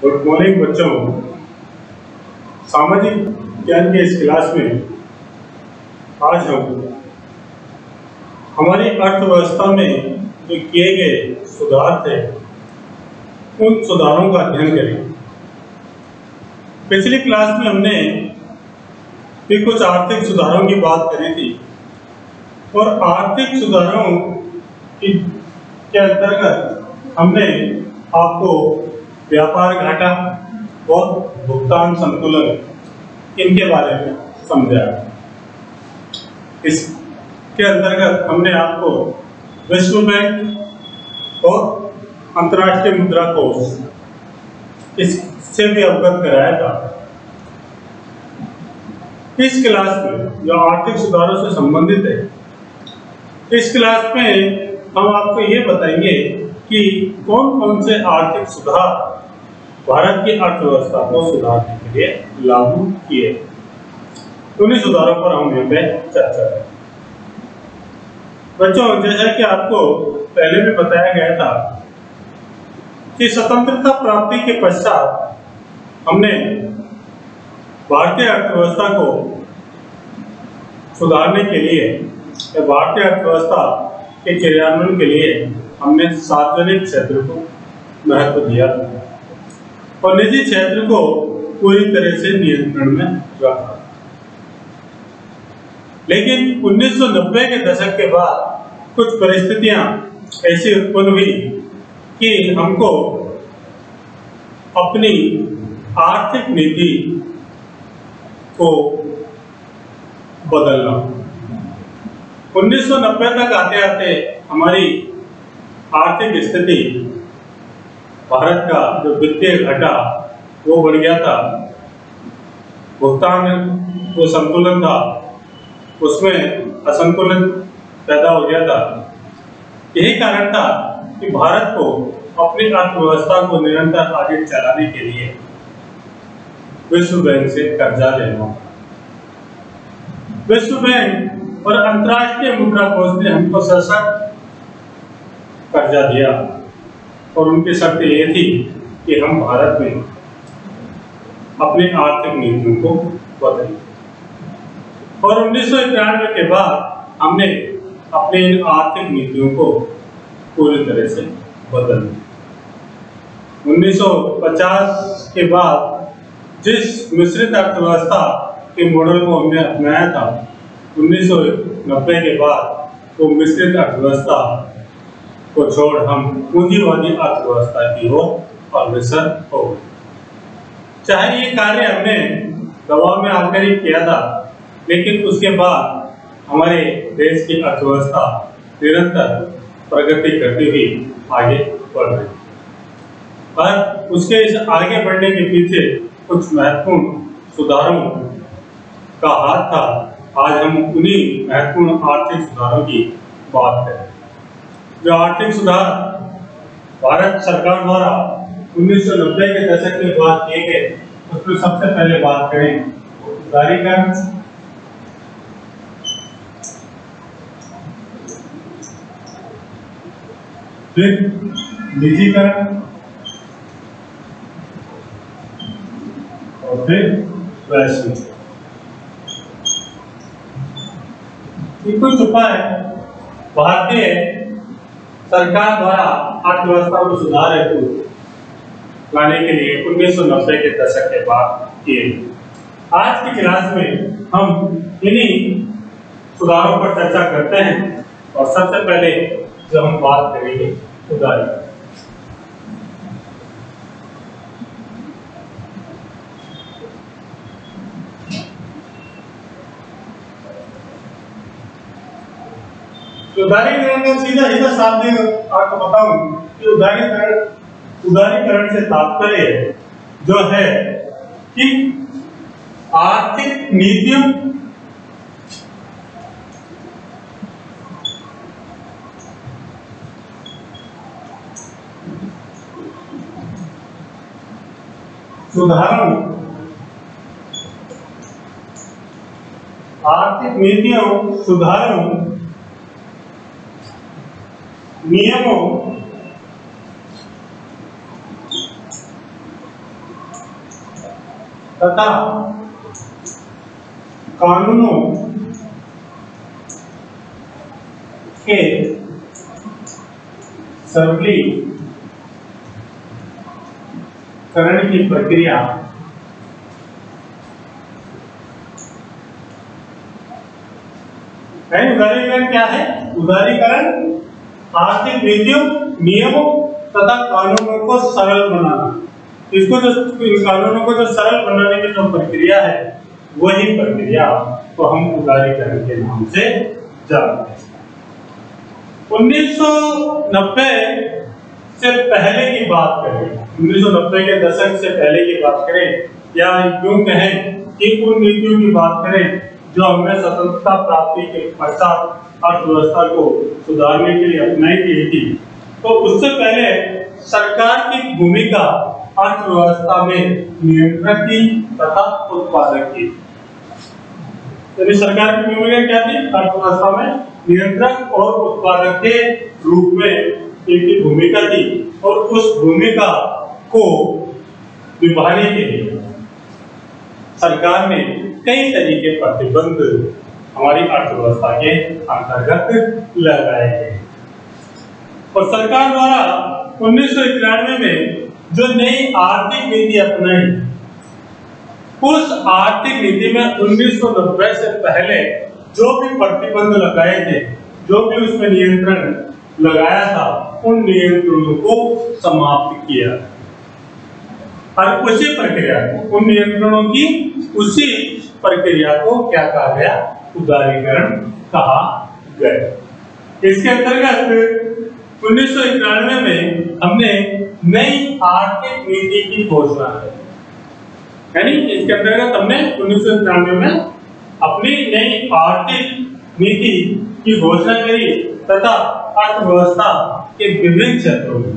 Good morning बच्चों। सामाजिक ज्ञान के इस क्लास में आज हम हमारी अर्थव्यवस्था में जो किए गए सुधार थे उन सुधारों का अध्ययन करेंगे। पिछली क्लास में हमने भी कुछ आर्थिक सुधारों की बात करी थी और आर्थिक सुधारों के अंतर्गत हमने आपको व्यापार घाटा और भुगतान संतुलन इनके बारे में समझाया। इसके अंतर्गत हमने आपको विश्व बैंक और अंतर्राष्ट्रीय मुद्रा कोष इससे भी अवगत कराया था। इस क्लास में जो आर्थिक सुधारों से संबंधित है, इस क्लास में हम आपको ये बताएंगे कि कौन कौन से आर्थिक सुधार भारत की अर्थव्यवस्था को सुधारने के लिए लागू किए। उन्हीं सुधारों पर हम यहाँ पे चर्चा करें। बच्चों, जैसा कि आपको पहले भी बताया गया था कि स्वतंत्रता प्राप्ति के पश्चात हमने भारतीय अर्थव्यवस्था को सुधारने के लिए या भारतीय अर्थव्यवस्था के क्रियान्वयन के लिए हमने सार्वजनिक क्षेत्र को महत्व दिया और निजी क्षेत्र को पूरी तरह से नियंत्रण में रखा। लेकिन 1990 के दशक के बाद कुछ परिस्थितियां ऐसी उत्पन्न हुई कि हमको अपनी आर्थिक नीति को बदलना। 1990 तक आते आते हमारी आर्थिक स्थिति, भारत का जो वित्तीय घाटा वो बढ़ गया था, भुगतान जो संतुलन था उसमें असंतुलन पैदा हो गया था। यही कारण था कि भारत को अपनी अर्थव्यवस्था को निरंतर आगे चलाने के लिए विश्व बैंक से कर्जा लेना। विश्व बैंक और अंतर्राष्ट्रीय मुद्रा कोष ने हमको सशक्त कर्जा दिया और उनकी शर्त ये थी कि हम भारत में अपनी आर्थिक नीतियों को बदलें। और 1991 के बाद हमने अपनी इन आर्थिक नीतियों को पूरी तरह से बदल दिया। 1950 के बाद जिस मिश्रित अर्थव्यवस्था के मॉडल को हमने अपनाया था, 1990 के बाद वो मिश्रित अर्थव्यवस्था को छोड़ हम पूंजीवादी अर्थव्यवस्था की ओर अग्रसर हो गए। चाहे ये कार्य हमने दबाव में आकर ही किया था, लेकिन उसके बाद हमारे देश की अर्थव्यवस्था निरंतर प्रगति करती हुई आगे बढ़ रही है। पर उसके इस आगे बढ़ने के पीछे कुछ महत्वपूर्ण सुधारों का हाथ था। आज हम उन्हीं महत्वपूर्ण आर्थिक सुधारों की बात करें। जो आर्थिक सुधार भारत सरकार द्वारा 1990 के दशक के बाद किए गए, उसमें सबसे पहले बात करें उदारीकरण, फिर निजीकरण और फिर वैश्वीकरण। कुछ उपाय भारतीय सरकार द्वारा अर्थव्यवस्था को सुधार हेतु लाने के लिए 1990 के दशक के बाद किए। आज की क्लास में हम इन्हीं सुधारों पर चर्चा करते हैं और सबसे पहले जो हम बात करेंगे उदारीकरण। उदारीकरण का सीधा शाब्दिक अर्थ बताऊं कि उदारीकरण से तात्पर्य जो है कि आर्थिक नीतियों सुधारों, आर्थिक नीतियों सुधारों, नियमों तथा कानूनों के सरलीकरण की प्रक्रिया है। उदारीकरण क्या है? उदारीकरण आर्थिक नीतियों, नियमों तथा कानूनों को सरल बनाना। इसको जो कानूनों को जो सरल बनाने की जो प्रक्रिया है, वही प्रक्रिया को हम उदारीकरण के नाम से जानते हैं। 1990 से पहले की बात करें, 1990 के दशक से पहले की बात करें, या यूं कहें कि उन नीतियों की बात करें जो हमने स्वतंत्रता प्राप्ति के पश्चात अर्थव्यवस्था को सुधारने के लिए अपनाई गई थी, तो उससे पहले सरकार की भूमिका अर्थव्यवस्था में नियंत्रक की तथा उत्पादक की। यानी सरकार की भूमिका क्या थी? अर्थव्यवस्था में नियंत्रक और उत्पादक के रूप में इनकी भूमिका थी, और उस भूमिका को निभाने के लिए सरकार ने कई तरीके प्रतिबंध हमारी अर्थव्यवस्था के अंतर्गत लगाए गए। और सरकार द्वारा 1991 में जो नई आर्थिक नीति अपनाई, उस आर्थिक नीति में 1990 से पहले जो भी प्रतिबंध लगाए थे, जो भी उसमें नियंत्रण लगाया था, उन नियंत्रणों को समाप्त किया। और उसी प्रक्रिया को, उन नियंत्रणों की उसी प्रक्रिया को क्या कहा गया? उदारीकरण कहा गया। इसके अंतर्गत 1991 में हमने नई आर्थिक नीति की घोषणा की। यानी इसके अंतर्गत हमने 1991 में अपनी नई आर्थिक नीति की घोषणा करी तथा अर्थव्यवस्था के विभिन्न क्षेत्रों में,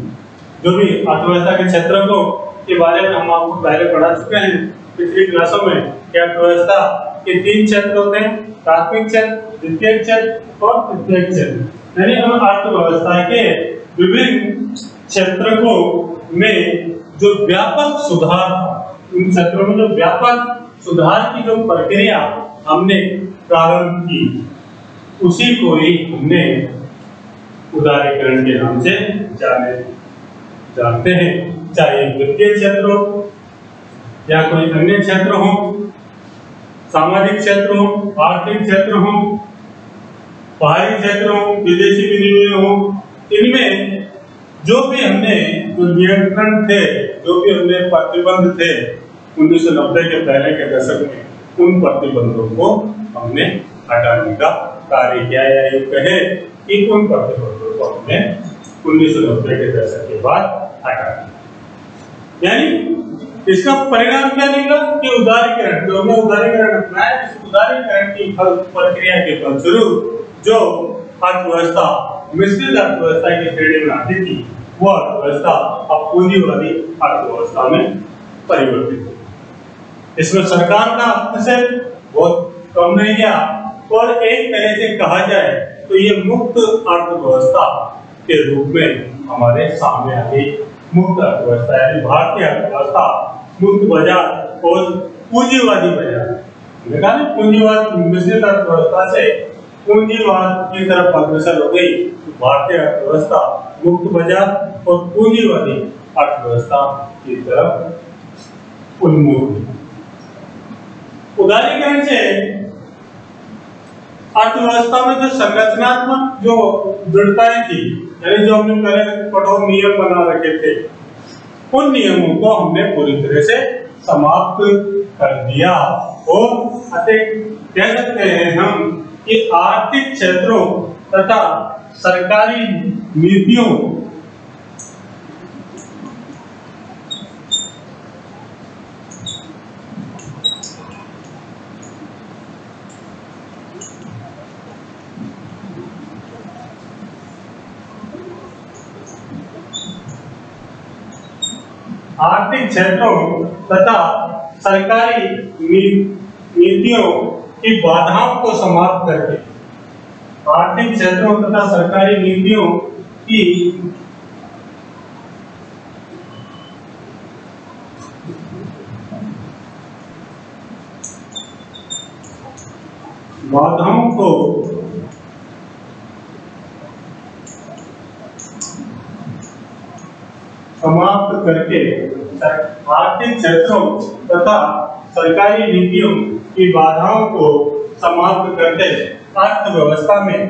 जो भी अर्थव्यवस्था के क्षेत्रों को के बारे में हम आपको पहले पढ़ा चुके हैं पिछली क्लासों में, कि अर्थव्यवस्था के 3 क्षेत्र होते हैं: प्राथमिक क्षेत्र, द्वितीयक क्षेत्र और तृतीयक क्षेत्र। यानी हम अर्थव्यवस्था के विभिन्न क्षेत्रों में जो व्यापक सुधार, उन क्षेत्रों में जो व्यापक सुधार की जो प्रक्रिया हमने प्रारंभ की, उसी को ही हमने उदारीकरण के नाम से जानते हैं। चाहे वित्तीय क्षेत्र हो या कोई अन्य क्षेत्र हो, सामाजिक क्षेत्र हो, आर्थिक क्षेत्र हो, बाहरी क्षेत्र हो, विदेशी विनिमय हो, इनमें जो भी हमने जो नियंत्रण थे, जो भी हमने प्रतिबंध थे 1990 के पहले के दशक में, उन प्रतिबंधों को हमने हटाने का कार्य किया, या ये कहे कि उन प्रतिबंधों को हमने 1990 के दशक के बाद हटा दिया। यानी इसका परिणाम क्या निकला कि उदारीकरण, जो हमने उदारीकरण अपनाया, इस उदारीकरण की प्रक्रिया के फलस्वरूप जो अर्थव्यवस्था मिश्रित अर्थव्यवस्था की श्रेणी में आती थी, वो अर्थव्यवस्था अब पूंजीवादी अर्थव्यवस्था में परिवर्तित हुई। इसमें सरकार का हस्तक्षेप बहुत कम रह गया, और एक तरह से कहा जाए तो ये मुक्त अर्थव्यवस्था के रूप में हमारे सामने आ गई। मुक्त अर्थव्यवस्था यानी भारतीय अर्थव्यवस्था मुक्त बाजार और पूंजीवादी बाजार, पूंजीवाद मिश्रित अर्थव्यवस्था से पूंजीवाद की तरफ अग्रसर हो गई। तो भारतीय अर्थव्यवस्था मुक्त बाजार और पूंजीवादी अर्थव्यवस्था की तरफ उन्मुख। उदारीकरण से अर्थव्यवस्था में जो संरचनात्मक जो दृढ़ताएं थी, यानी जो हमने पहले कठोर नियम बना रखे थे, उन नियमों को हमने पूरी तरह से समाप्त कर दिया। और कह सकते हैं हम कि आर्थिक क्षेत्रों तथा सरकारी नीतियों आर्थिक क्षेत्रों तथा सरकारी नीतियों की बाधाओं को समाप्त करके, आर्थिक क्षेत्रों तथा सरकारी नीतियों की बाधाओं को समाप्त करके आर्थिक क्षेत्रों तथा सरकारी नीतियों की बाधाओं को समाप्त करके अर्थव्यवस्था में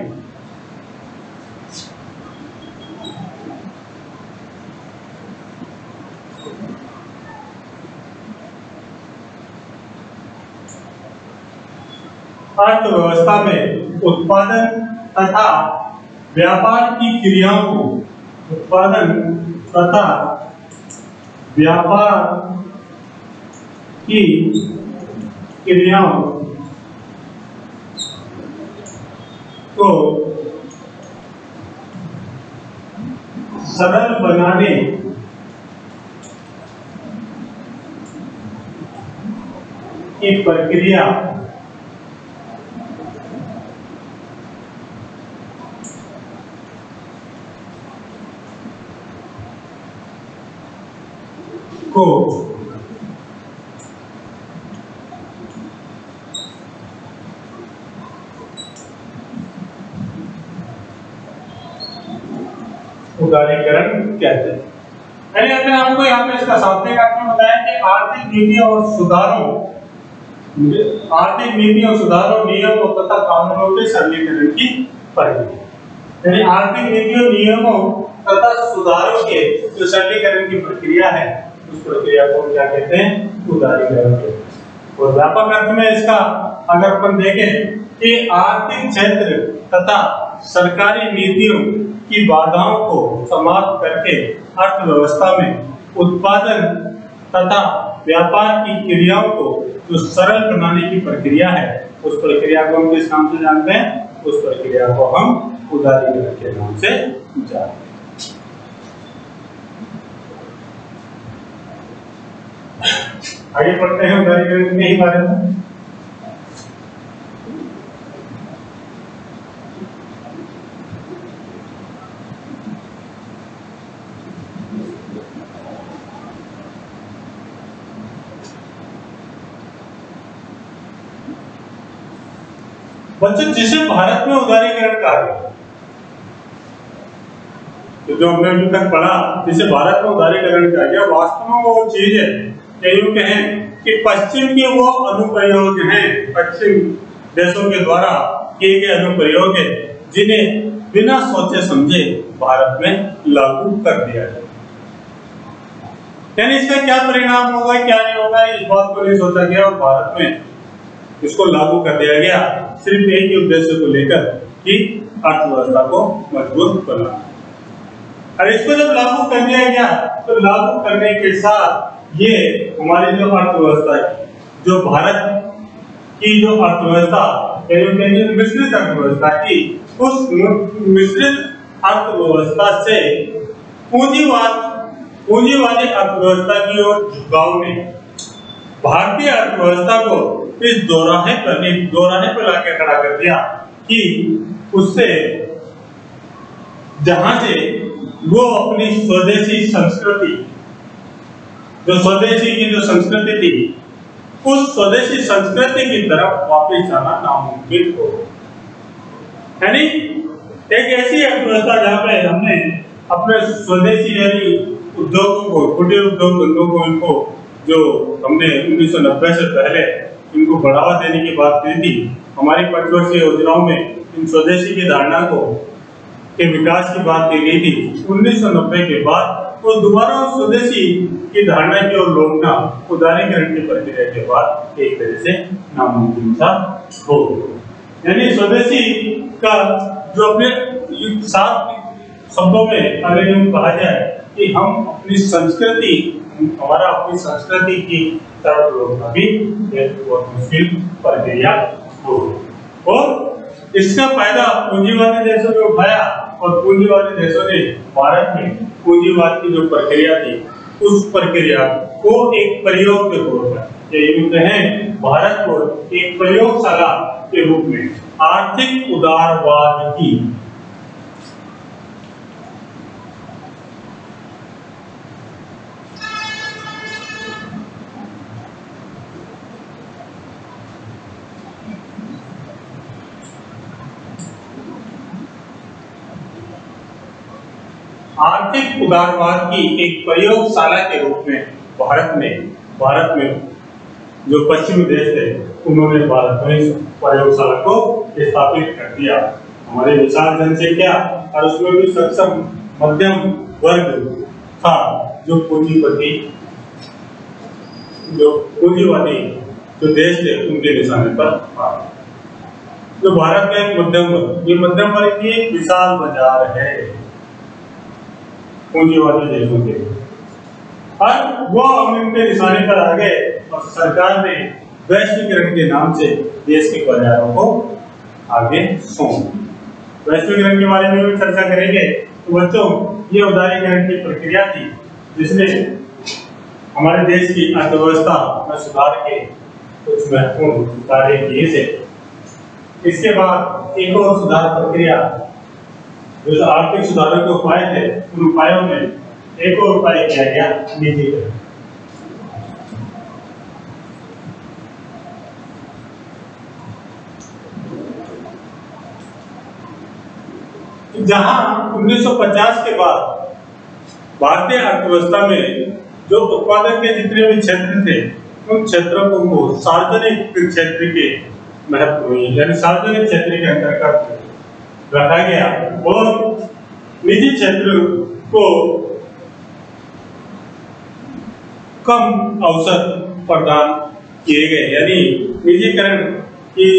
उत्पादन तथा व्यापार की क्रियाओं को उत्पादन तथा व्यापार की क्रियाओं को सरल बनाने की प्रक्रिया को उदारीकरण कहते हैं। मैंने अपने आपको यहाँ पे इसका शाब्दिक अर्थ में बताया कि आर्थिक नीतियों और सुधारों नियमों तथा कानूनों के सरलीकरण की प्रक्रिया, यानी आर्थिक नीतियों नियमों तथा सुधारों के जो सरलीकरण की प्रक्रिया है उस प्रक्रिया को क्या कहते हैं? उदारीकरण कहते हैं। और व्यापक अर्थ में इसका अगर अपन देखें कि आर्थिक क्षेत्र तथा सरकारी नीतियों की बाधाओं को समाप्त करके अर्थव्यवस्था में उत्पादन तथा व्यापार की क्रियाओं को जो सरल बनाने की प्रक्रिया है उस प्रक्रिया को हम किस नाम से जानते हैं? उस प्रक्रिया को हम उदारीकरण के नाम से जानते हैं। आगे पढ़ते हैं उदारीकरण के ही बारे में। बच्चों, जिसे भारत में उदारीकरण कहा गया, तो जो हमने अभी तक पढ़ा जिसे भारत में उदारीकरण कहा गया, वास्तव में वो चीज है यूं कहें कि पश्चिम के वो अनुप्रयोग हैं, पश्चिम देशों के द्वारा किए गए अनुप्रयोग हैं जिन्हें बिना सोचे समझे भारत में लागू कर दिया जाए। यानी इसका क्या परिणाम होगा क्या नहीं होगा इस बात को नहीं सोचा गया और भारत में इसको लागू कर दिया गया सिर्फ एक ही उद्देश्य को लेकर कि अर्थव्यवस्था को मजबूत बनाना। और इसको जब लागू कर दिया गया तो लागू करने के साथ ये हमारी जो अर्थव्यवस्था है, जो भारत की जो अर्थव्यवस्था मिश्रित अर्थव्यवस्था की, उस मिश्रित अर्थव्यवस्था से पूंजी वाली अर्थव्यवस्था की ओर झुकाव ने भारतीय अर्थव्यवस्था को इस दोराहे पर लाके खड़ा कर दिया कि उससे जहां से वो अपनी स्वदेशी संस्कृति, जो स्वदेशी की जो संस्कृति थी, उस स्वदेशी संस्कृति की तरफ वापस जाना नामुमकिन हो। यानी एक ऐसी अर्थव्यवस्था जहां पे हमने अपने स्वदेशी यानी उद्योगों को, कुटीर उद्योग धंधों को, इनको जो हमने 1990 से पहले इनको बढ़ावा देने की बात की थी, हमारी पंचवर्षीय योजनाओं में इन स्वदेशी की धारणा को के विकास की बात की गई थी। 1990 के बाद वो दोबारा स्वदेशी की धारणा की ओर लौटना उदारीकरण की प्रक्रिया के बाद एक तरह से नामुमकिन सा हो गया। यानी स्वदेशी का जो अपने साथ शब्दों में अगर यूं कहा जाए कि हम अपनी संस्कृति, हमारा अपनी संस्कृति की तरफ लौटना भी एक बहुत मुश्किल प्रक्रिया हो। और इसका फायदा पूंजीवादी देशों ने उठाया और पूंजीवादी देशों ने भारत में पूंजीवाद की जो प्रक्रिया थी उस प्रक्रिया को एक प्रयोग के तौर पर, ये यूं कहें भारत को एक प्रयोगशाला के रूप में आर्थिक उदारवाद की आर्थिक उदारवाद की एक प्रयोगशाला के रूप में भारत में जो पश्चिमी देश थे उन्होंने भारत में प्रयोगशाला को स्थापित कर दिया। हमारे विशाल जनसंख्या और उसमें भी सक्षम मध्यम वर्ग था जो पूंजीवादी जो देश थे उनके निशाने पर था। जो भारत का एक मध्यम वर्ग, ये मध्यम वर्ग की एक विशाल बाजार है पूंजीवादी देशों के, और वो हम इनके निशाने पर आ गए और सरकार ने वैश्वीकरण के नाम से देश के बाजारों को आगे सौंप। वैश्वीकरण के बारे में भी चर्चा करेंगे। तो बच्चों, ये उदारीकरण की प्रक्रिया थी जिसने हमारे देश की अर्थव्यवस्था में सुधार के कुछ महत्वपूर्ण कार्य किए थे। इसके बाद एक और सुधार प्रक्रिया, जो आर्थिक सुधारों के उपाय थे, उन उपायों में एक और उपाय किया गया निजीकरण। जहां 1950 के बाद भारतीय अर्थव्यवस्था में जो उत्पादन के जितने भी क्षेत्र थे उन क्षेत्रों को सार्वजनिक क्षेत्र के महत्व यानी सार्वजनिक क्षेत्र के अंतर्गत रखा गया और निजी क्षेत्र को कम अवसर प्रदान किए गए। यानी निजीकरण की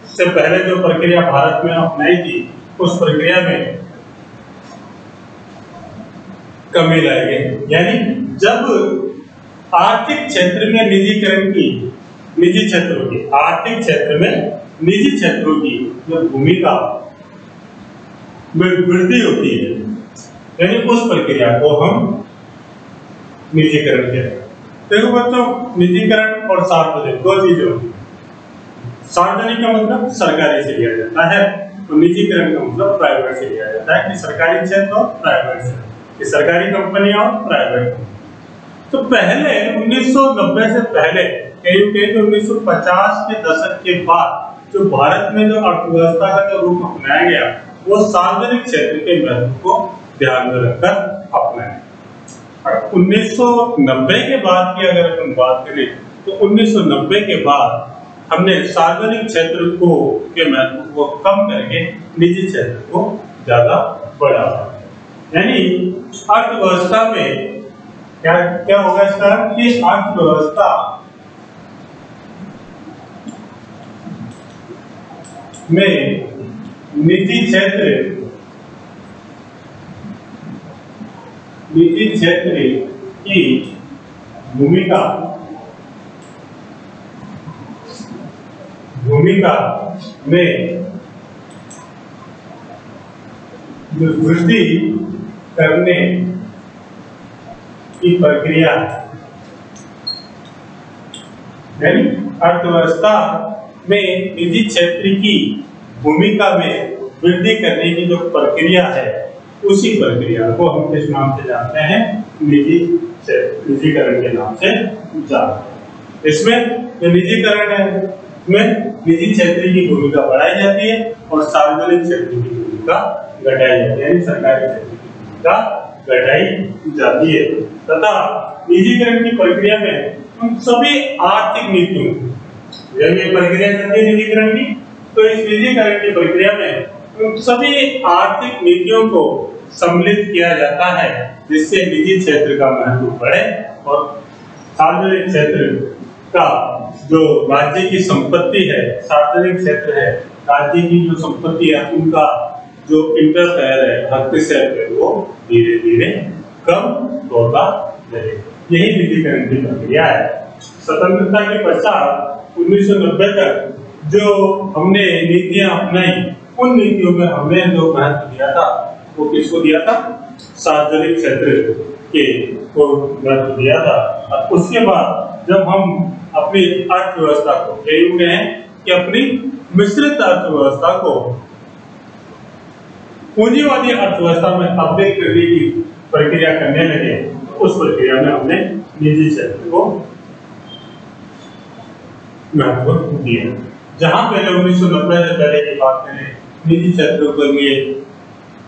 से पहले जो प्रक्रिया भारत में अपनाई थी उस प्रक्रिया में कमी लाई गई। यानी जब आर्थिक क्षेत्र में निजीकरण की निजी क्षेत्रों की आर्थिक क्षेत्र में निजी क्षेत्रों की जो भूमिका में वृद्धि होती है, यानी उस प्रक्रिया को हम निजीकरण कहते हैं। देखो बच्चों, निजीकरण और सार्वजनिक दो चीजें होती हैं। सार्वजनिक का मतलब सरकारी से लिया जाता है और निजीकरण का मतलब प्राइवेट से लिया जाता है, कि सरकारी क्षेत्र और प्राइवेट क्षेत्र, कि सरकारी कंपनियां और प्राइवेट। तो पहले 1990 से पहले करीब 1950 के दशक के बाद जो भारत में जो अर्थव्यवस्था का जो रूप अपनाया गया वो सार्वजनिक क्षेत्र के महत्व को ध्यान में रखकर अपनाया। और 1990 के बाद की अगर हम बात करें तो 1990 के बाद हमने सार्वजनिक क्षेत्र को के महत्व को कम करके निजी क्षेत्र को ज्यादा बढ़ावा। यानी अर्थव्यवस्था में क्या होगा इसका कि अर्थव्यवस्था में निजी क्षेत्र की भूमिका में वृद्धि करने की प्रक्रिया, यानी अर्थव्यवस्था में निजी क्षेत्र की भूमिका में वृद्धि करने की जो प्रक्रिया है उसी प्रक्रिया को हम किस नाम से जानते हैं? निजीकरण के नाम से जानते हैं। इसमें जो निजीकरण है उसमें निजी क्षेत्र की भूमिका बढ़ाई जाती है और सार्वजनिक क्षेत्र की भूमिका घटाई जाती है, यानी सरकारी क्षेत्र की भूमिका घटाई जाती है। तथा निजीकरण की प्रक्रिया में उन सभी आर्थिक नीतियों, जब ये प्रक्रिया चलती है निजीकरण की, तो इस निजीकरण की प्रक्रिया में उन सभी आर्थिक नीतियों को सम्मिलित किया जाता है जिससे निजी क्षेत्र का महत्व बढ़े और सार्वजनिक क्षेत्र का जो राज्य की संपत्ति है, सार्वजनिक क्षेत्र है, राज्य की जो संपत्ति है उनका जो इंटरफेयर है, हस्तक्षेप है, वो धीरे धीरे कम होता रहे। यही निजीकरण की प्रक्रिया है। स्वतंत्रता के पश्चात 1990 तक जो हमने नीतियां अपनाई उन नीतियों में हमने जो महत्व दिया था वो किसको दिया था? सार्वजनिक क्षेत्र के को महत्व दिया था। और उसके बाद जब हम अपनी अर्थव्यवस्था को कह हैं कि अपनी मिश्रित अर्थव्यवस्था को पूंजीवादी अर्थव्यवस्था में अपडेट करने की प्रक्रिया करने लगे, उस प्रक्रिया में हमने निजी क्षेत्र को महत्व दिया। जहां पहले 1990 से पहले की बात करें, निजी क्षेत्रों के लिए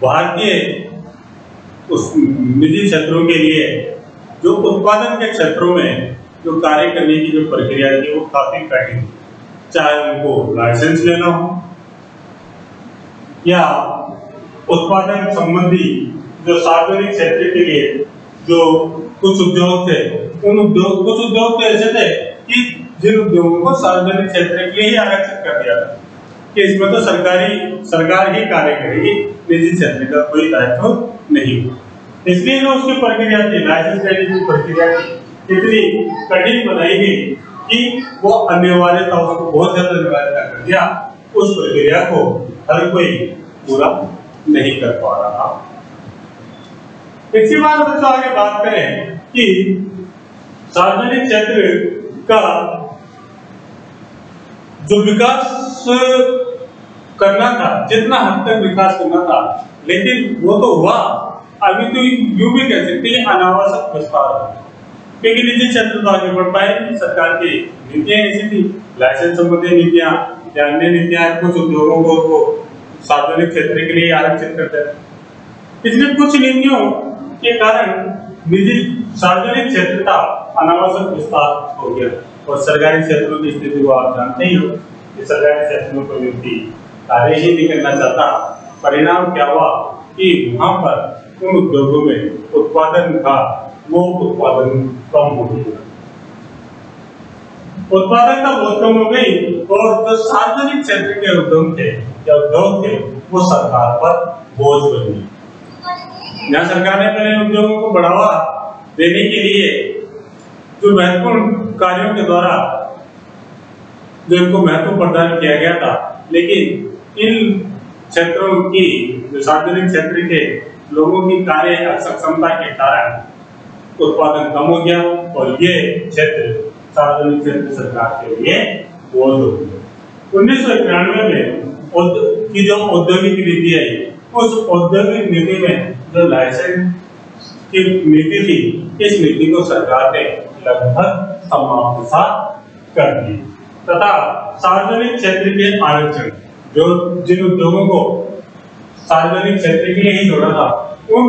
भारतीय उस निजी क्षेत्रों के लिए जो उत्पादन के क्षेत्रों में जो कार्य करने की जो प्रक्रिया थी वो काफी कठिन थी, चाहे उनको लाइसेंस लेना हो या उत्पादन संबंधी जो सार्वजनिक क्षेत्र के लिए जो कुछ उद्योग थे, कुछ उद्योग तो ऐसे थे कि जिन उद्योगों को सार्वजनिक क्षेत्र के लिए ही आरक्षित कर दिया था कि इसमें तो सरकार ही कार्य करेगी, निजी क्षेत्र का कोई दायित्व नहीं हो। इसलिए जो उसकी प्रक्रिया थी, लाइसेंस लेने की प्रक्रिया थी, इतनी कठिन बनाई गई कि वो अनिवार्यता, उसको बहुत ज्यादा अनिवार्यता कर दिया, उस प्रक्रिया को हर कोई पूरा नहीं कर पा रहा था। इसी बात बच्चों आगे बात करें कि सार्वजनिक क्षेत्र का जो विकास करना था, जितना हद तक विकास करना था, लेकिन वो तो हुआ, अभी तो यूं भी कह सकते हैं अनावश्यक विस्तार हो, क्योंकि निजी क्षेत्र तो आगे बढ़ पाए नहीं। सरकार की नीतियां ऐसी थी, लाइसेंस संबंधी नीतियां या अन्य नीतियां कुछ उद्योगों को वो सार्वजनिक क्षेत्र के लिए आरक्षित करते थे। इसलिए कुछ नीतियों के कारण निजी सार्वजनिक क्षेत्र का अनावश्यक विस्तार हो गया और सरकारी क्षेत्रों की स्थिति को आप जानते ही हो कि सरकारी क्षेत्र में कोई व्यक्ति कार्य ही नहीं करना चाहता। परिणाम क्या हुआ कि वहां पर उन उद्योगों में उत्पादन था, वो उत्पादन कम हो गया, उत्पादकता बहुत कम हो गई और जो सार्वजनिक क्षेत्र के उद्योग थे या उद्योग थे वो सरकार पर बोझ बन गए। यहाँ सरकार ने पहले उद्योगों को बढ़ावा देने के लिए जो महत्वपूर्ण कार्यों के द्वारा जो इनको महत्व प्रदान किया गया था, लेकिन इन क्षेत्रों की जो सार्वजनिक क्षेत्र के लोगों की कार्य असक्षमता के कारण उत्पादन कम हो गया और ये क्षेत्र सार्वजनिक क्षेत्र सरकार के लिए बोझ हो गया। 1991 में की जो औद्योगिक नीति आई, उस औद्योगिक नीति में जो लाइसेंस की नीति थी, इस नीति को सरकार ने लगभग समाप्त सा कर दी तथा सार्वजनिक क्षेत्र के आरक्षण, जो जिन उद्योगों को सार्वजनिक क्षेत्र के लिए ही जोड़ा था, उन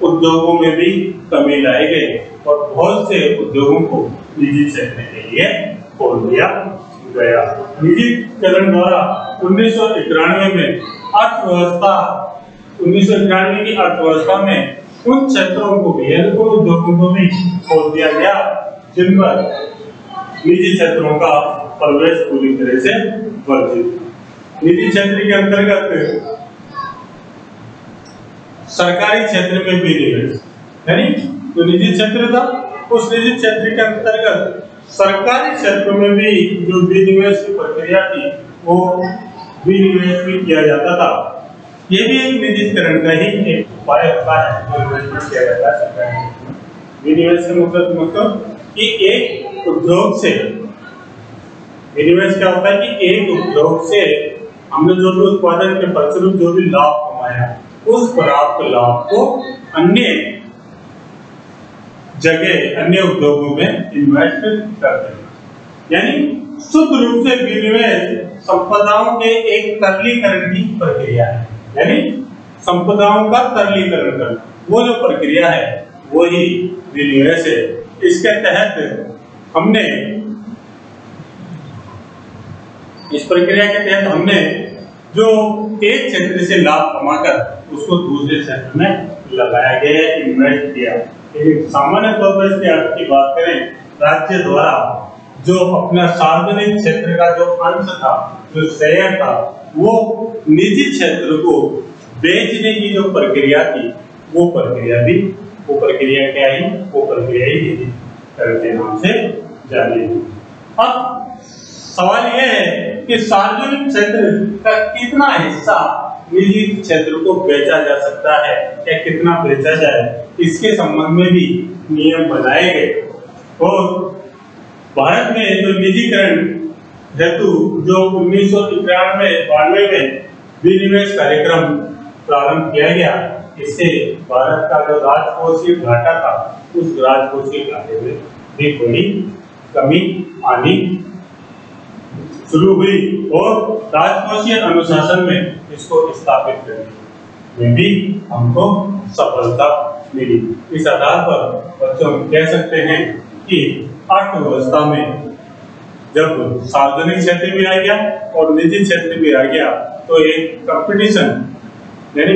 उद्योगों में भी कमी लाई गई और बहुत से उद्योगों को निजी क्षेत्र के लिए खोल दिया गया। निजीकरण द्वारा 1991 में अर्थव्यवस्था 1991 की अर्थव्यवस्था में उन क्षेत्रों को भी यानी उन उद्योगों को भी खोल दिया गया जिन पर निजी क्षेत्रों का प्रवेश पूरी तरह से वर्जित। निजी क्षेत्र के अंतर्गत सरकारी क्षेत्र में भी निवेश, यानी जो निजी क्षेत्र था उस निजी क्षेत्र के अंतर्गत सरकारी क्षेत्र में भी जो विनिवेश की प्रक्रिया थी वो विनिवेश भी किया जाता था। ये भी एक निजीकरण का ही एक उपाय होता है जो इन्वेस्टमेंट किया जाता है सरकारी क्षेत्र में। विनिवेश का मतलब कि एक उद्योग से विनिवेश क्या होता है कि एक उद्योग से हमने जो भी उत्पादन के फलस्वरूप जो भी लाभ कमाया, उस प्राप्त लाभ को अन्य जगह अन्य उद्योगों में इन्वेस्ट करते हैं। यानी शुद्ध रूप से विनिवेश संपदाओं के एक तरलीकरण की प्रक्रिया है, यानी संपदाओं का तरलीकरण करना, वो जो प्रक्रिया है वो ही विनिवेश है। इसके तहत हमने इस प्रक्रिया के तहत हमने जो एक क्षेत्र से लाभ कमाकर उसको दूसरे क्षेत्र में लगाया गया, इन्वेस्ट किया। लेकिन सामान्य तौर पर इसकी अर्थ की बात करें, राज्य द्वारा जो अपना सार्वजनिक क्षेत्र का जो अंश था, जो शेयर था, वो निजी क्षेत्र को बेचने की जो प्रक्रिया थी, वो प्रक्रिया क्या है? वो प्रक्रिया ही निजीकरण के नाम से जानी। अब सवाल यह है कि सार्वजनिक क्षेत्र का कितना हिस्सा निजी क्षेत्र को बेचा जा सकता है या कितना बेचा जाए, इसके संबंध में भी नियम बनाए गए। और भारत में जो निजीकरण हेतु जो 1991-92 में विनिवेश कार्यक्रम प्रारंभ किया गया, इससे भारत का जो राजकोषीय घाटा था, उस राजकोषीय घाटे में भी थोड़ी कमी आनी शुरू हुई और राजकोषीय अनुशासन में इसको स्थापित कर दिया। में भी हमको सफलता मिली। इस आधार पर बच्चों हम कह सकते हैं कि अर्थव्यवस्था में जब सार्वजनिक क्षेत्र भी आ गया और निजी क्षेत्र भी आ गया तो एक कंपटीशन यानी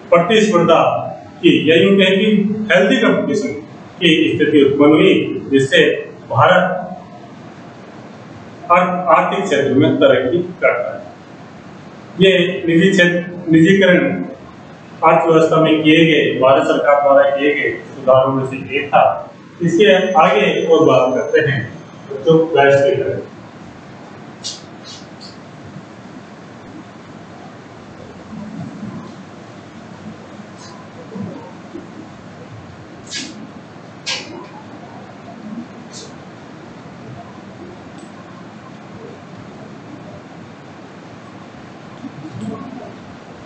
प्रतिस्पर्धा की या यूं कहें कि हेल्दी कंपटीशन की स्थिति उत्पन्न हुई, जिससे भारत आर्थिक क्षेत्र में तरक्की करता है। ये निजीकरण अर्थव्यवस्था में किए गए भारत सरकार द्वारा किए गए सुधारों में से एक था। इसके आगे और बात करते हैं तो वैश्वीकरण।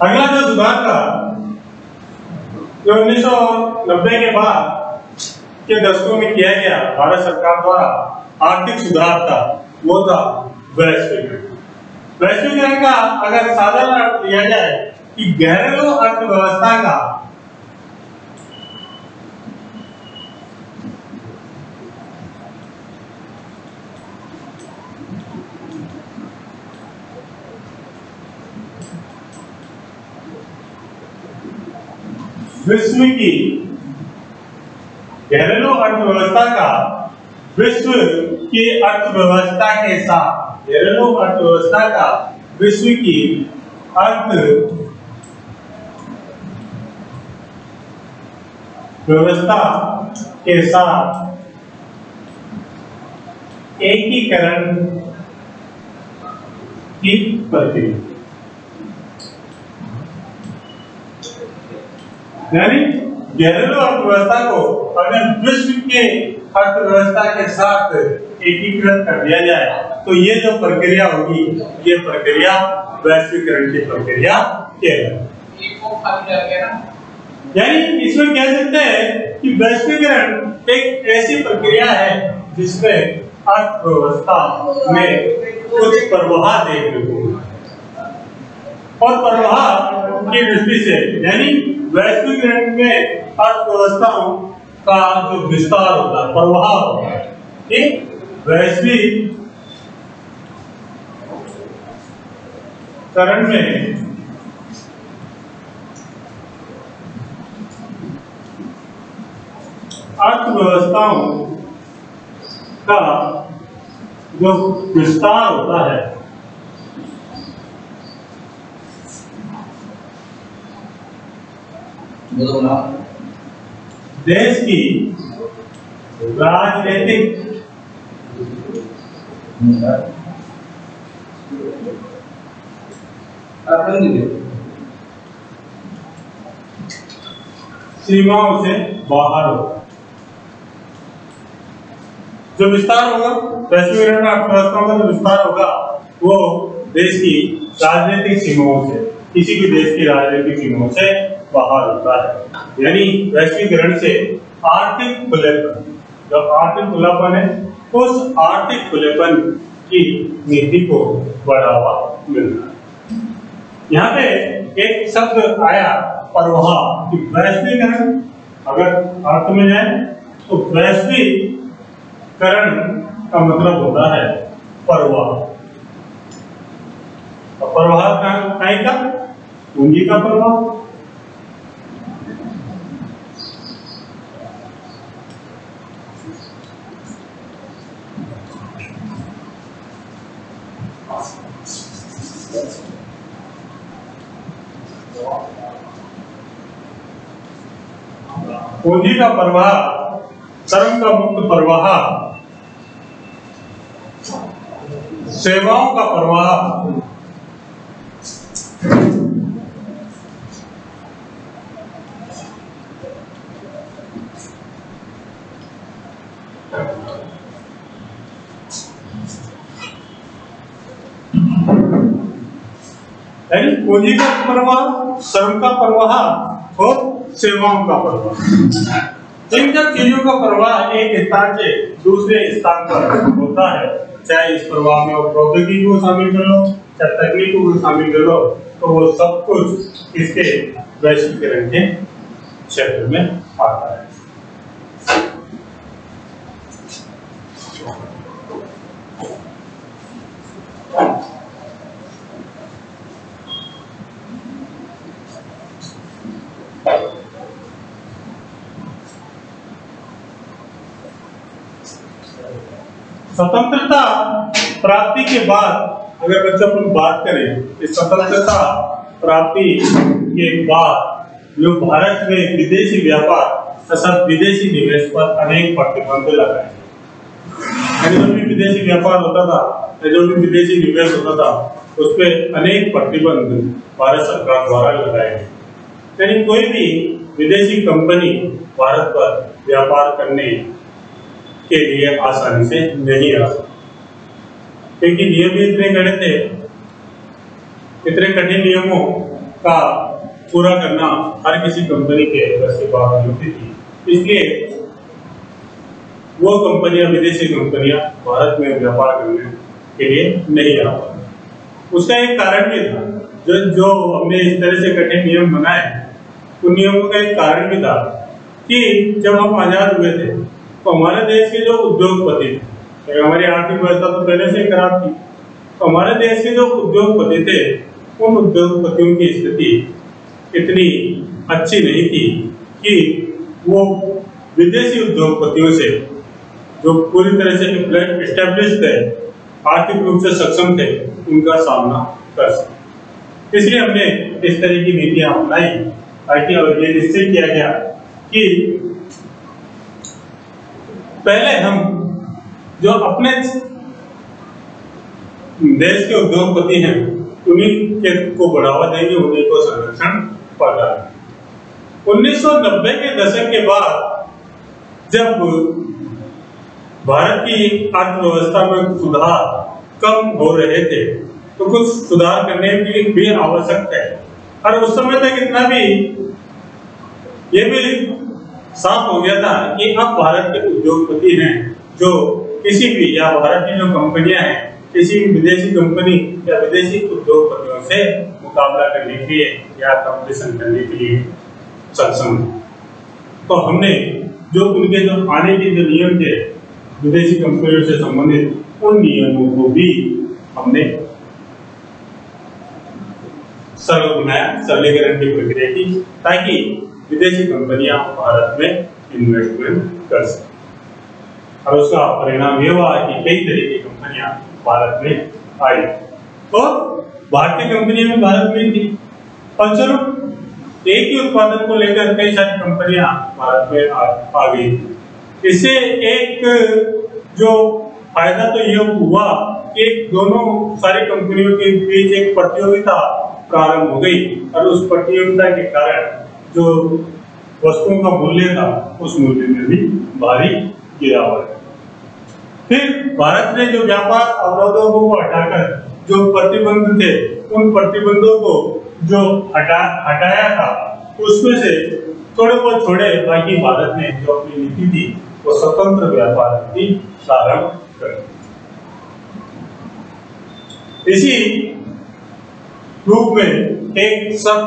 अगला जो सुधार था जो 1990 के बाद के दशकों में किया गया भारत सरकार द्वारा आर्थिक सुधार था, वो था वैश्वीकरण। वैश्वीकरण का अगर साधारण अर्थ लिया जाए कि घरेलू अर्थव्यवस्था का विश्व की घरेलू अर्थव्यवस्था का विश्व की अर्थव्यवस्था के साथ घरेलू अर्थव्यवस्था का विश्व की अर्थव्यवस्था के साथ एकीकरण की प्रक्रिया, यानी घरेलू अर्थव्यवस्था को अगर विश्व के अर्थव्यवस्था के साथ एकीकृत कर दिया जाए तो ये जो प्रक्रिया होगी ये प्रक्रिया वैश्वीकरण की प्रक्रिया कहलाती है। यानी इसमें कह सकते हैं कि वैश्वीकरण एक ऐसी प्रक्रिया है जिसमें अर्थव्यवस्था में कुछ प्रवाह देखने को और प्रवाह की दृष्टि से यानी वैश्वीकरण में अर्थव्यवस्थाओं का जो विस्तार होता है, प्रवाह होता है, ठीक वैश्वीकरण में अर्थव्यवस्थाओं का जो विस्तार होता है देश की राजनीतिक सीमाओं से बाहर होगा। जो विस्तार होगा वैश्वीकरण अर्थव्यवस्था का जो विस्तार होगा वो देश की राजनीतिक सीमाओं से किसी भी देश की राजनीतिक सीमाओं से बाहर होता है। यानी वैश्वीकरण से आर्थिक खुलेपन, जो आर्थिक खुलापन है उस आर्थिक खुलेपन की नीति को बढ़ावा मिलता है। यहाँ पे एक शब्द आया प्रवाह कि वैश्वीकरण अगर अर्थ में जाए तो वैश्वीकरण का मतलब होता है प्रवाह। प्रवाह का पूंजी का प्रवाह, पूंजी का प्रवाह, श्रम का मुक्त प्रवाह, सेवाओं का प्रवाह, यानी पूंजी का प्रवाह, श्रम का प्रवाह और सेवाओं का प्रवाह। इन सब चीजों का प्रवाह एक स्थान से दूसरे स्थान पर होता है, चाहे इस प्रवाह में प्रौद्योगिकी को शामिल कर लो, चाहे तकनीक को शामिल कर लो, तो वो सब कुछ इसके वैश्वीकरण के क्षेत्र में आता है। स्वतंत्रता प्राप्ति के बाद अगर बच्चों अपन बात करें इस स्वतंत्रता प्राप्ति के बाद जो भारत में विदेशी व्यापार तथा विदेशी निवेश पर अनेक प्रतिबंध लगाए। जो भी विदेशी व्यापार होता था, जो भी विदेशी निवेश होता था, उस पर अनेक प्रतिबंध भारत सरकार द्वारा लगाए गए। यानी कोई भी विदेशी कंपनी भारत पर व्यापार करने के लिए आसानी से नहीं आ सकती, क्योंकि नियम भी इतने कड़े थे, इतने कठिन नियमों का पूरा करना हर किसी कंपनी के बस की बात नहीं थी। इसलिए वो कंपनियां, विदेशी कंपनियां भारत में व्यापार करने के लिए नहीं आ पाती। उसका एक कारण भी था, जो हमने इस तरह से कठिन नियम बनाए, उन नियमों का एक कारण भी था कि जब हम आजाद हुए थे तो हमारे देश के जो उद्योगपति थे, हमारी आर्थिक व्यवस्था तो पहले से खराब थी, तो हमारे देश के जो उद्योगपति थे, उन उद्योगपतियों की स्थिति इतनी अच्छी नहीं थी कि वो विदेशी उद्योगपतियों से, जो पूरी तरह से एस्टेब्लिश थे, आर्थिक रूप से सक्षम थे, उनका सामना कर सके। इसलिए हमने इस तरह की नीतियां अपनाई ताकि और ये निश्चय किया गया कि पहले हम जो अपने देश के उद्योगपति हैं उन्हीं को बढ़ावा देंगे, उन्हीं को संरक्षण प्रदान। 1990 के दशक के बाद जब भारत की अर्थव्यवस्था में सुधार कम हो रहे थे तो कुछ सुधार करने की भी आवश्यक है, और उस समय तक इतना भी ये भी साफ हो गया था कि अब भारत के उद्योगपति हैं जो किसी भी, या भारत की जो कंपनियां हैं, किसी भी विदेशी कंपनी या विदेशी उद्योगपतियों से मुकाबला करने के लिए या कंपटीशन करने के लिए सक्षम है। तो हमने जो उनके जो आने के जो नियम थे विदेशी कंपनियों से संबंधित, उन नियमों को भी हमने सरल बनाया, सरलीकरण की प्रक्रिया की, ताकि विदेशी कंपनियां भारत में इन्वेस्टमेंट कर सकें। और उसका परिणाम यह हुआ कि कई तरह की कंपनियां भारत में आई और भारतीय कंपनियां भी भारत में थी, फलस्वरूप एक ही उत्पादन को लेकर कई सारी कंपनियां भारत में आ गई। इससे एक जो फायदा तो यह हुआ कि दोनों सारी कंपनियों के बीच एक प्रतियोगिता प्रारंभ हो गई, और उस प्रतियोगिता के कारण जो वस्तुओं का मूल्य था उस मूल्य में भी भारी गिरावट। फिर भारत ने जो व्यापार अवरोधों को हटाकर जो प्रतिबंध थे, उन प्रतिबंधों को जो हटाया था, उसमें से थोड़े बहुत छोड़े, बाकी भारत ने जो अपनी नीति थी वो स्वतंत्र व्यापार नीति प्रारंभ कर। इसी रूप में एक शब्द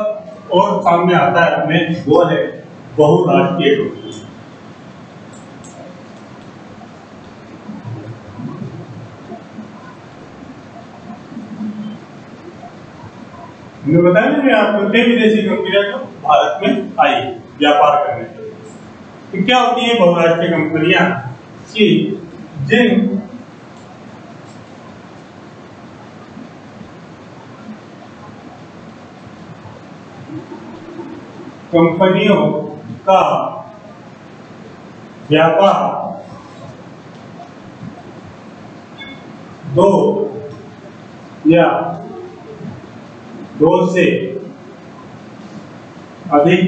और सामने आता है हमें, वो है बहुराष्ट्रीय कंपनी। मैंने बताया ना आपको, कई विदेशी कंपनियां जो भारत में आई व्यापार करने के लिए। तो क्या होती है बहुराष्ट्रीय कंपनियां कि जिन कंपनियों का व्यापार दो या दो से अधिक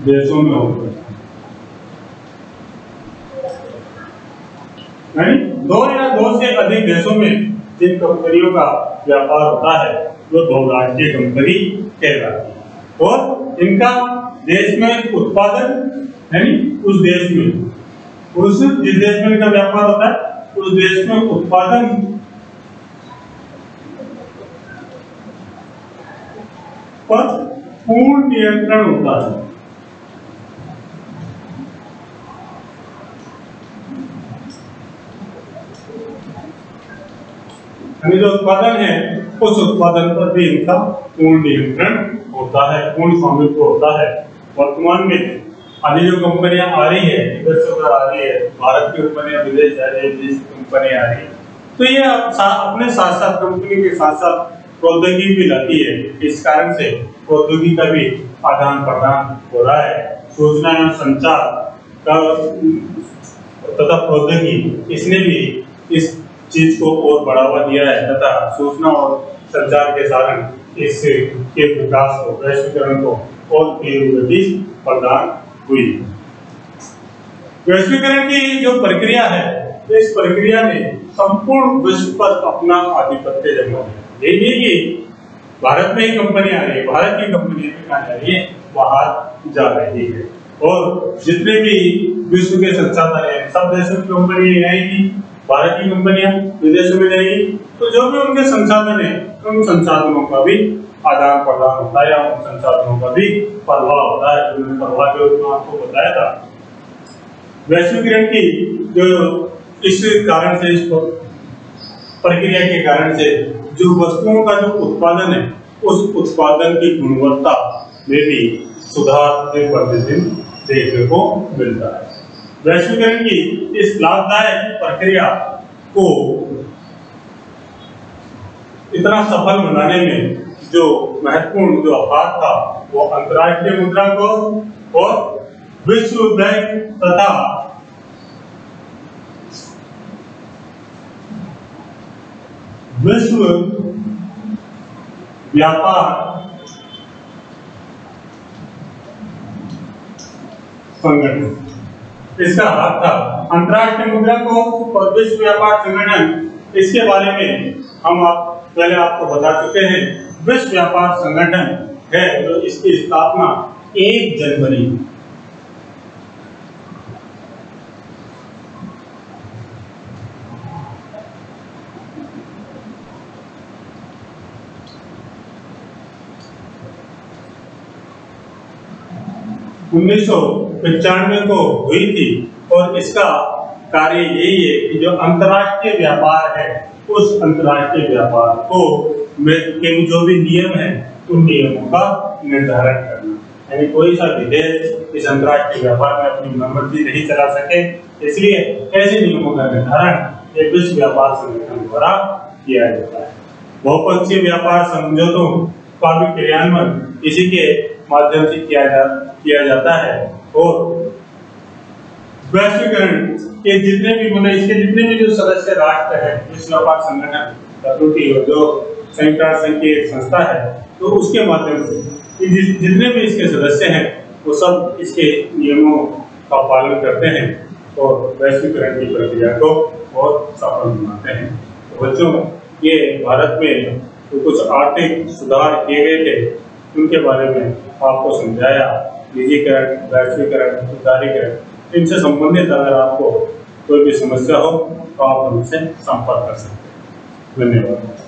देशों में होता है, यानी दो या दो से अधिक देशों में जिन कंपनियों का व्यापार होता है वो बहुराष्ट्रीय कंपनी कहलाती है। और इनका देश में उत्पादन, यानी उस देश में, जिस देश में इनका व्यापार होता है उस देश में उत्पादन पर पूर्ण नियंत्रण होता है। यानी जो उत्पादन है उस उत्पादन पर भी इनका पूर्ण नियंत्रण होता है, पूर्ण स्वामित्व होता है। वर्तमान में अभी जो कंपनियां आ रही है, इधर से उधर आ रही है, भारत की कंपनियां विदेश जा रही है, विदेश की कंपनियां आ रही है, तो ये अपने साथ साथ कंपनी के साथ साथ प्रौद्योगिकी भी लाती है। इस कारण से प्रौद्योगिकी का भी आदान प्रदान हो रहा है। सूचना एवं संचार का तथा प्रौद्योगिकी इसने भी इस चीज को और बढ़ावा दिया है तथा सूचना और संचार के कारण इसके विकास को, वैश्वीकरण को और तेज गति प्रदान हुई। वैश्वीकरण की जो प्रक्रिया है, इस प्रक्रिया ने संपूर्ण विश्व पर अपना आधिपत्य जमा दिया। ये नहीं कि भारत में ही कंपनी आ रही है, भारत की कंपनी कहाँ जा रही है, बाहर जा रही है। और जितने भी विश्व के संसाधन है, सब देशों की कंपनी आएगी, भारत की कंपनियां विदेशों में जाएगी, तो जो भी उनके संसाधन है, उन संसाधनों का भी आदान प्रदान होता है या उन संसाधनों का भी प्रवाह होता है। जो प्रवाह जो मैं आपको बताया था, वैश्वीकरण की जो इस कारण से, इस प्रक्रिया के कारण से जो वस्तुओं का जो उत्पादन है, उस उत्पादन की गुणवत्ता में भी सुधार दिन प्रतिदिन देखने को मिलता है। वैश्वीकरण की इस लाभदायक प्रक्रिया को इतना सफल बनाने में जो महत्वपूर्ण जो हाथ था, वो अंतर्राष्ट्रीय मुद्रा कोष और विश्व बैंक तथा विश्व व्यापार संगठन, इसका हाथ था। अंतर्राष्ट्रीय मुद्रा कोष और विश्व व्यापार संगठन, इसके बारे में हम पहले आपको बता चुके हैं। विश्व व्यापार संगठन है जो इसकी स्थापना 1 जनवरी 1995 को हुई थी। और इसका कार्य यही है कि जो अंतर्राष्ट्रीय व्यापार है, उस अंतर्राष्ट्रीय व्यापार को के जो भी नियम है, उन नियमों का निर्धारण करना। यानी कोई सा विदेश इस अंतर्राष्ट्रीय व्यापार में अपनी मनमर्जी नहीं चला सके, इसलिए ऐसे नियमों का निर्धारण एक विश्व व्यापार संगठन द्वारा किया जाता है। बहुपक्षीय व्यापार समझौतों का भी क्रियान्वयन इसी के माध्यम से किया जाता है। और वैश्वीकरण के जितने भी इसके जितने भी जो सदस्य राष्ट्र है, विश्व व्यापार संगठन WTO जो संयुक्त राष्ट्र संघ की एक संस्था है, तो उसके माध्यम से जितने भी इसके सदस्य हैं, वो सब इसके नियमों का पालन करते हैं और वैश्वीकरण की प्रक्रिया को बहुत सफल बनाते हैं। तो बच्चों, ये भारत में तो कुछ आर्थिक सुधार किए गए थे, उनके बारे में आपको समझाया। निजीकरण, वैश्वीकरण, उदारीकरण, इनसे संबंधित अगर आपको कोई भी समस्या हो तो आप हमसे संपर्क कर सकते हैं। धन्यवाद।